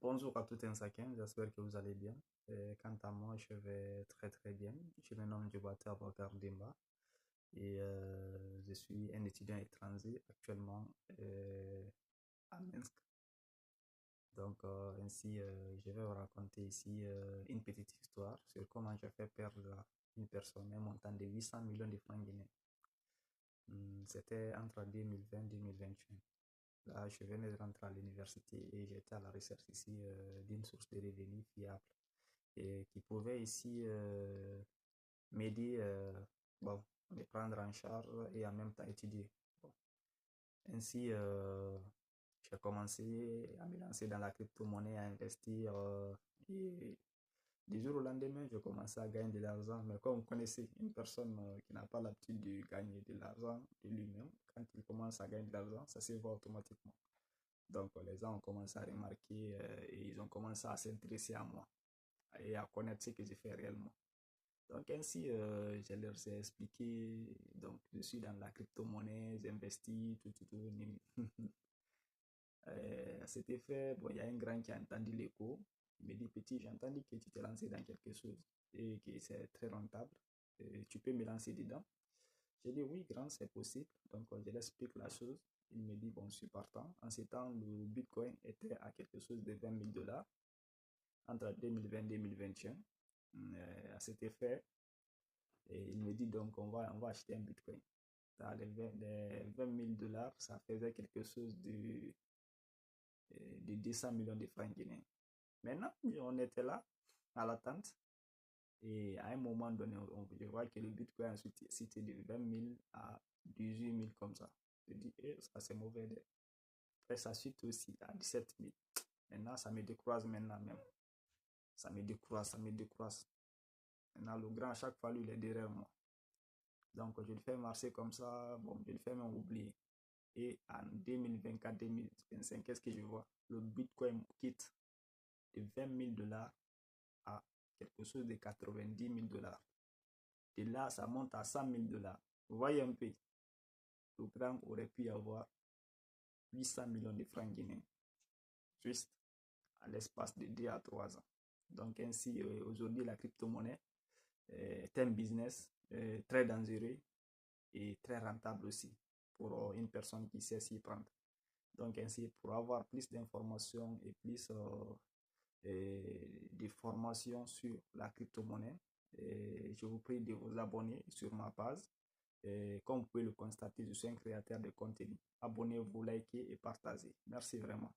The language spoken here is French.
Bonjour à tout un chacun, j'espère que vous allez bien. Quant à moi, je vais très très bien. Je me nomme Djobater Bokar Demba et je suis un étudiant étranger actuellement à Minsk. Donc ainsi, je vais vous raconter ici une petite histoire sur comment j'ai fait perdre une personne un montant de 800 millions de francs guinéens. C'était entre 2020 et 2021. Là, je venais de rentrer à l'université et j'étais à la recherche ici d'une source de revenus fiable et qui pouvait ici m'aider, bon, me prendre en charge et en même temps étudier. Bon. Ainsi, j'ai commencé à me lancer dans la crypto-monnaie, à investir et du jour au lendemain, je commençais à gagner de l'argent. Mais comme vous connaissez, une personne qui n'a pas l'habitude de gagner de l'argent de lui-même, quand il commence à gagner de l'argent, ça se voit automatiquement. Donc, les gens ont commencé à remarquer et ils ont commencé à s'intéresser à moi et à connaître ce que je fais réellement. Donc, ainsi, je leur ai expliqué. Donc, je suis dans la crypto-monnaie, j'investis, tout. À cet effet, bon, il y a un grand qui a entendu l'écho. Il me dit, petit, j'ai entendu que tu t'es lancé dans quelque chose et que c'est très rentable. Et tu peux me lancer dedans. J'ai dit, oui, grand, c'est possible. Donc, je lui explique la chose. Il me dit, bon, je suis partant. En ce temps, le Bitcoin était à quelque chose de 20 000 dollars entre 2020 et 2021. À cet effet, et il me dit donc on va acheter un Bitcoin. Dans les 20 000 dollars, ça faisait quelque chose de 200 millions de francs guinéens. Maintenant, on était là, à l'attente, et à un moment donné, je vois que le Bitcoin ensuite c'était de 20 000 à 18 000 comme ça. Je dis, ça c'est mauvais. Après, ça suite aussi à 17 000. Maintenant, ça me décroise maintenant même. Ça me décroise. Maintenant, le grand, à chaque fois, lui, il est derrière moi. Donc, je le fais marcher comme ça. Bon, je le fais même oublier. Et en 2024-2025, qu'est-ce que je vois? Le Bitcoin quitte de 20 000 dollars à quelque chose de 90 000 dollars. De là, ça monte à 100 000 dollars. Vous voyez un peu, le grand aurait pu avoir 800 millions de francs guinéens, juste à l'espace de 2 à 3 ans. Donc, ainsi, aujourd'hui, la crypto-monnaie est un business très dangereux et très rentable aussi pour une personne qui sait s'y prendre. Donc ainsi, pour avoir plus d'informations et plus de formations sur la crypto-monnaie, je vous prie de vous abonner sur ma page. Et comme vous pouvez le constater, je suis un créateur de contenu. Abonnez-vous, likez et partagez. Merci vraiment.